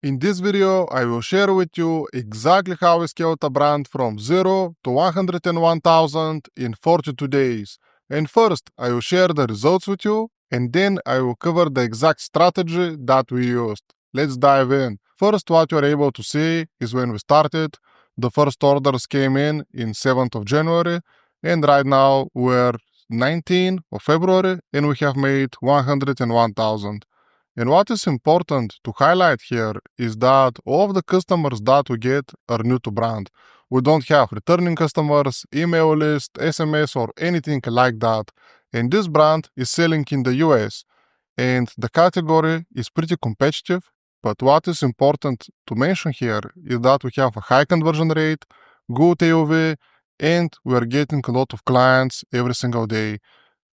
In this video, I will share with you exactly how I scaled a brand from 0 to 101,000 in 42 days. And first, I will share the results with you, and then I will cover the exact strategy that we used. Let's dive in. First, what you're able to see is when we started, the first orders came in 7th of January, and right now we're 19th of February, and we have made 101,000. And what is important to highlight here is that all of the customers that we get are new to brand. We don't have returning customers, email list, SMS, or anything like that. And this brand is selling in the US. And the category is pretty competitive. But what is important to mention here is that we have a high conversion rate, good AOV, and we are getting a lot of clients every single day.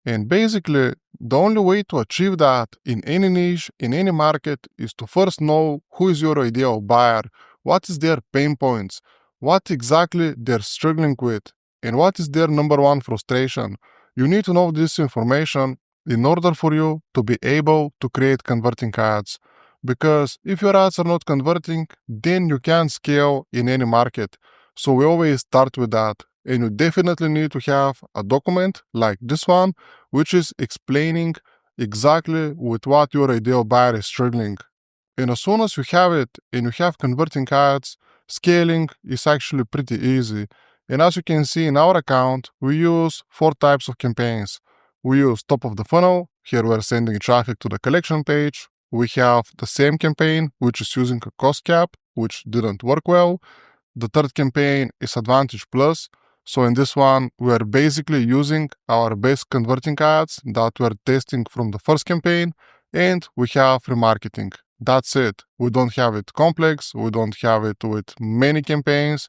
And basically, the only way to achieve that in any niche, in any market, is to first know who is your ideal buyer, what is their pain points, what exactly they're struggling with, and what is their number one frustration. You need to know this information in order for you to be able to create converting ads. Because if your ads are not converting, then you can't scale in any market. So we always start with that. And you definitely need to have a document like this one, which is explaining exactly with what your ideal buyer is struggling. And as soon as you have it and you have converting ads, scaling is actually pretty easy. And as you can see in our account, we use 4 types of campaigns. We use top of the funnel. Here we're sending traffic to the collection page. We have the same campaign, which is using a cost cap, which didn't work well. The third campaign is Advantage Plus. So in this one, we are basically using our best converting ads that we are testing from the first campaign, and we have remarketing. That's it. We don't have it complex. We don't have it with many campaigns.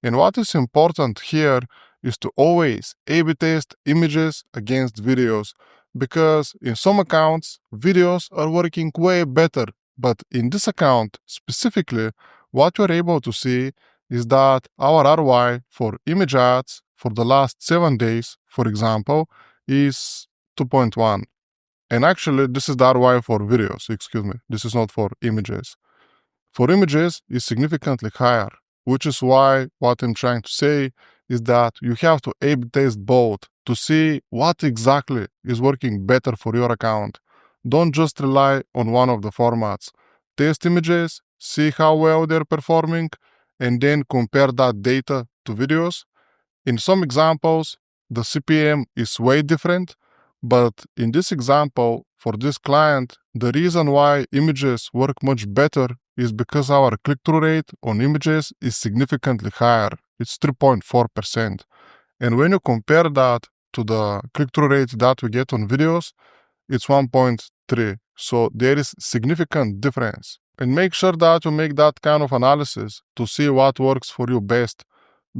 And what is important here is to always A/B test images against videos, because in some accounts, videos are working way better. But in this account specifically, what you're able to see is that our ROI for image ads for the last 7 days, for example, is 2.1. And actually, this is the ROI for videos, excuse me. This is not for images. For images, it's significantly higher, which is why what I'm trying to say is that you have to A/B test both to see what exactly is working better for your account. Don't just rely on one of the formats. Test images, see how well they're performing, and then compare that data to videos. In some examples, the CPM is way different, but in this example, for this client, the reason why images work much better is because our click-through rate on images is significantly higher. It's 3.4%. And when you compare that to the click-through rate that we get on videos, it's 1.3. So there is significant difference. And make sure that you make that kind of analysis to see what works for you best,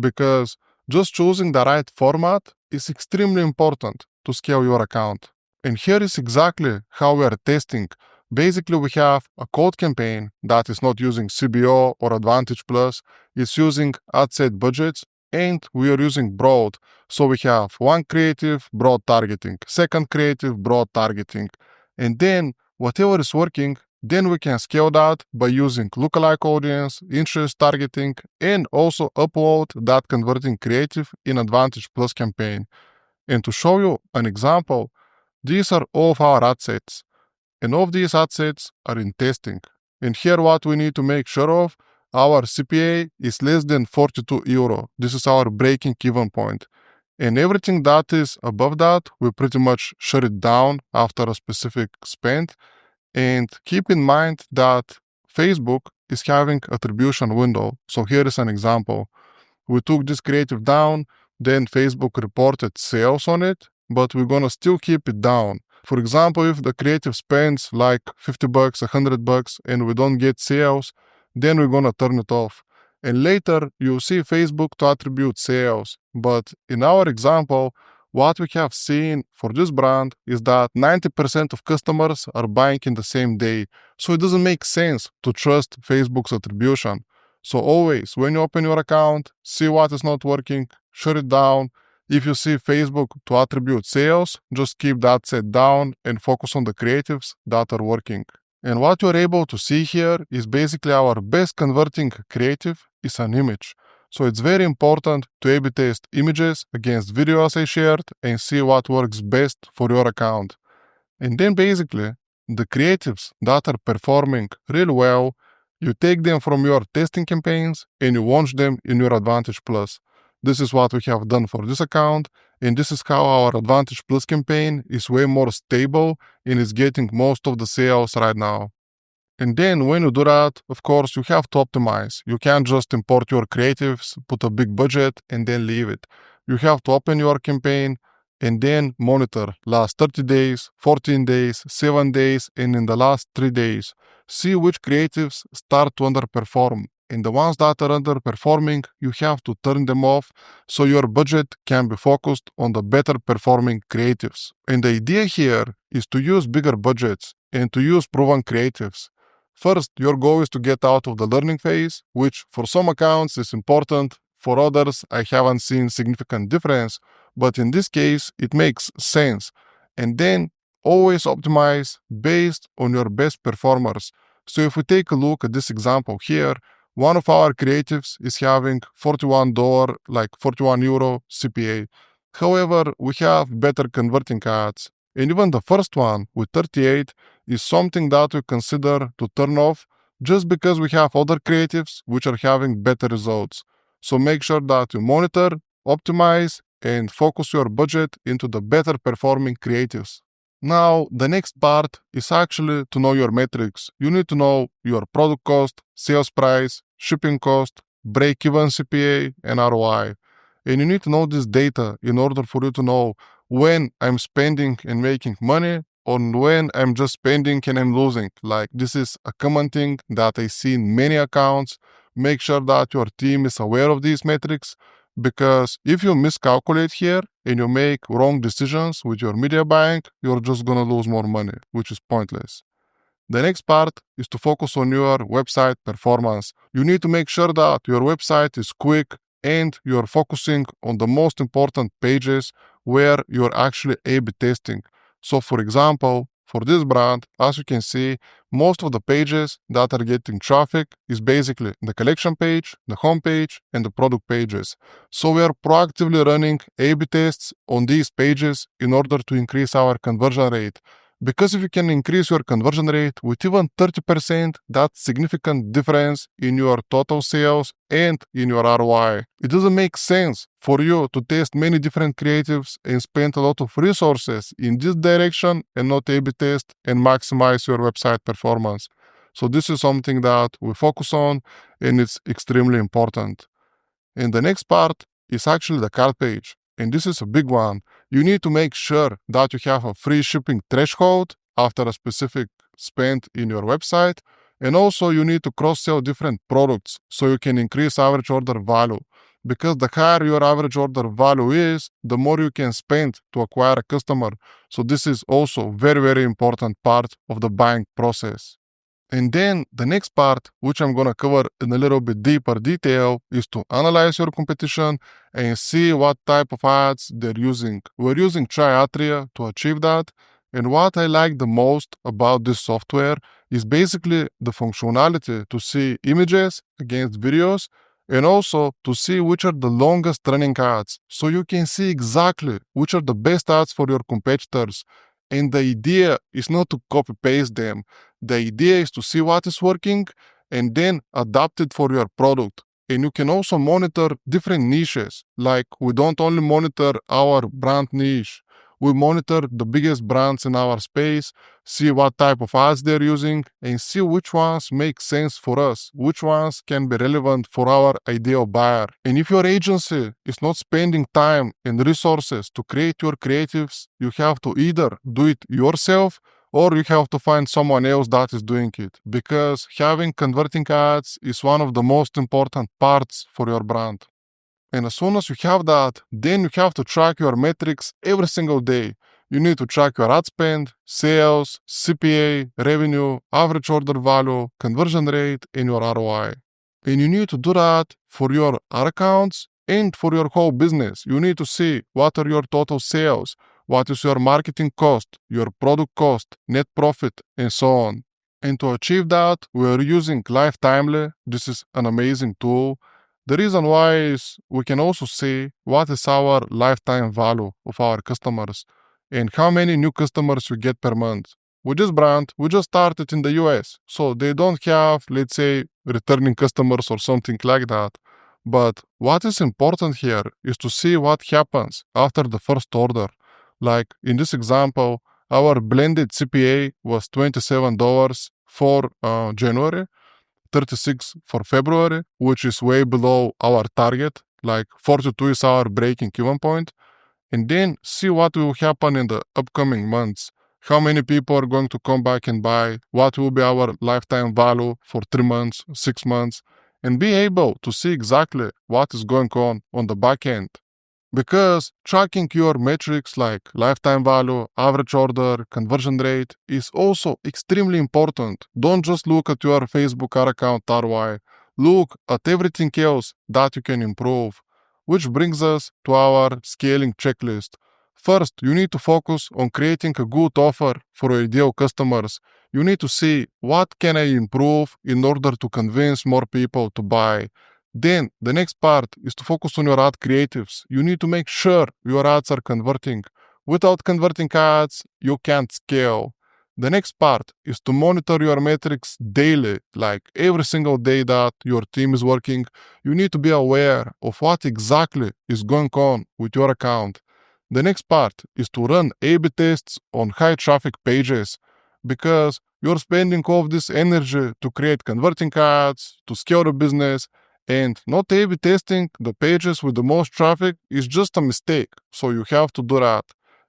because just choosing the right format is extremely important to scale your account. And here is exactly how we are testing. Basically, we have a cold campaign that is not using CBO or Advantage Plus. It's using ad set budgets, and we are using broad. So we have one creative, broad targeting, second creative, broad targeting. And then whatever is working, then we can scale that by using lookalike audience, interest targeting, and also upload that converting creative in Advantage Plus campaign. And to show you an example, these are all of our ad sets. And all of these ad sets are in testing. And here what we need to make sure of, our CPA is less than 42 euro. This is our breaking even point. And everything that is above that, we pretty much shut it down after a specific spend. And keep in mind that Facebook is having attribution window. So here is an example. We took this creative down, then Facebook reported sales on it, but we're gonna still keep it down. For example, if the creative spends like $50, $100, and we don't get sales, then we're gonna turn it off. And later, you'll see Facebook to attribute sales. But in our example, what we have seen for this brand is that 90% of customers are buying in the same day. So it doesn't make sense to trust Facebook's attribution. So always, when you open your account, see what is not working, shut it down. If you see Facebook to attribute sales, just keep that set down and focus on the creatives that are working. And what you're able to see here is basically our best converting creative is an image. So it's very important to A/B test images against videos I shared and see what works best for your account. And then basically, the creatives that are performing really well, you take them from your testing campaigns and you launch them in your Advantage Plus. This is what we have done for this account, and this is how our Advantage Plus campaign is way more stable and is getting most of the sales right now. And then when you do that, of course, you have to optimize. You can't just import your creatives, put a big budget, and then leave it. You have to open your campaign and then monitor last 30 days, 14 days, 7 days, and in the last 3 days. See which creatives start to underperform. And the ones that are underperforming, you have to turn them off so your budget can be focused on the better performing creatives. And the idea here is to use bigger budgets and to use proven creatives. First, your goal is to get out of the learning phase, which for some accounts is important. For others, I haven't seen significant difference, but in this case, it makes sense. And then always optimize based on your best performers. So if we take a look at this example here, one of our creatives is having $41, like 41 euro CPA. However, we have better converting ads. And even the first one with 38 is something that we consider to turn off just because we have other creatives which are having better results. So make sure that you monitor, optimize, and focus your budget into the better performing creatives. Now, the next part is actually to know your metrics. You need to know your product cost, sales price, shipping cost, break-even CPA, and ROI. And you need to know this data in order for you to know when I'm spending and making money or when I'm just spending and I'm losing. Like, this is a common thing that I see in many accounts. Make sure that your team is aware of these metrics, because if you miscalculate here and you make wrong decisions with your media buying, you're just gonna lose more money, which is pointless. The next part is to focus on your website performance. You need to make sure that your website is quick and you're focusing on the most important pages where you're actually A/B testing. So for example, for this brand, as you can see, most of the pages that are getting traffic is basically the collection page, the home page, and the product pages. So we are proactively running A/B tests on these pages in order to increase our conversion rate. Because if you can increase your conversion rate with even 30%, that's significant difference in your total sales and in your ROI. It doesn't make sense for you to test many different creatives and spend a lot of resources in this direction and not A/B test and maximize your website performance. So this is something that we focus on, and it's extremely important. And the next part is actually the cart page. And this is a big one. You need to make sure that you have a free shipping threshold after a specific spend in your website. And also you need to cross-sell different products so you can increase average order value. Because the higher your average order value is, the more you can spend to acquire a customer. So this is also very, very important part of the buying process. And then the next part, which I'm going to cover in a little bit deeper detail, is to analyze your competition and see what type of ads they're using. We're using Triatria to achieve that. And what I like the most about this software is basically the functionality to see images against videos and also to see which are the longest running ads. So you can see exactly which are the best ads for your competitors. And the idea is not to copy paste them. The idea is to see what is working and then adapt it for your product. And you can also monitor different niches. Like, we don't only monitor our brand niche. We monitor the biggest brands in our space, see what type of ads they're using, and see which ones make sense for us, which ones can be relevant for our ideal buyer. And if your agency is not spending time and resources to create your creatives, you have to either do it yourself or you have to find someone else that is doing it, because having converting ads is one of the most important parts for your brand. And as soon as you have that, then you have to track your metrics every single day. You need to track your ad spend, sales, CPA, revenue, average order value, conversion rate, and your ROI. And you need to do that for your ad accounts and for your whole business. You need to see what are your total sales, what is your marketing cost, your product cost, net profit, and so on. And to achieve that, we are using Lifetimely. This is an amazing tool. The reason why is we can also see what is our lifetime value of our customers and how many new customers we get per month. With this brand, we just started in the US, so they don't have, let's say, returning customers or something like that. But what is important here is to see what happens after the first order. Like in this example, our blended CPA was $27 for January, 36 for February, which is way below our target. Like 42 is our breaking even point. And then see what will happen in the upcoming months. How many people are going to come back and buy? What will be our lifetime value for 3 months, 6 months? And be able to see exactly what is going on the back end. Because tracking your metrics like lifetime value, average order, conversion rate is also extremely important. Don't just look at your Facebook ad account ROI. Look at everything else that you can improve. Which brings us to our scaling checklist. First, you need to focus on creating a good offer for your ideal customers. You need to see what can I improve in order to convince more people to buy. Then the next part is to focus on your ad creatives. You need to make sure your ads are converting. Without converting ads, you can't scale. The next part is to monitor your metrics daily, like every single day that your team is working. You need to be aware of what exactly is going on with your account. The next part is to run A/B tests on high traffic pages because you're spending all of this energy to create converting ads, to scale the business, and not A/B testing the pages with the most traffic is just a mistake, so you have to do that.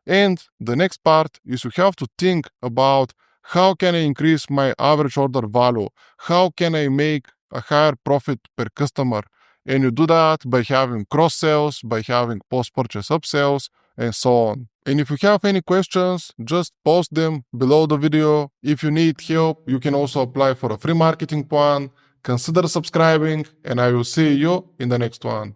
And the next part is you have to think about how can I increase my average order value? How can I make a higher profit per customer? And you do that by having cross sales, by having post-purchase upsells, and so on. And if you have any questions, just post them below the video. If you need help, you can also apply for a free marketing plan. Consider subscribing, and I will see you in the next one.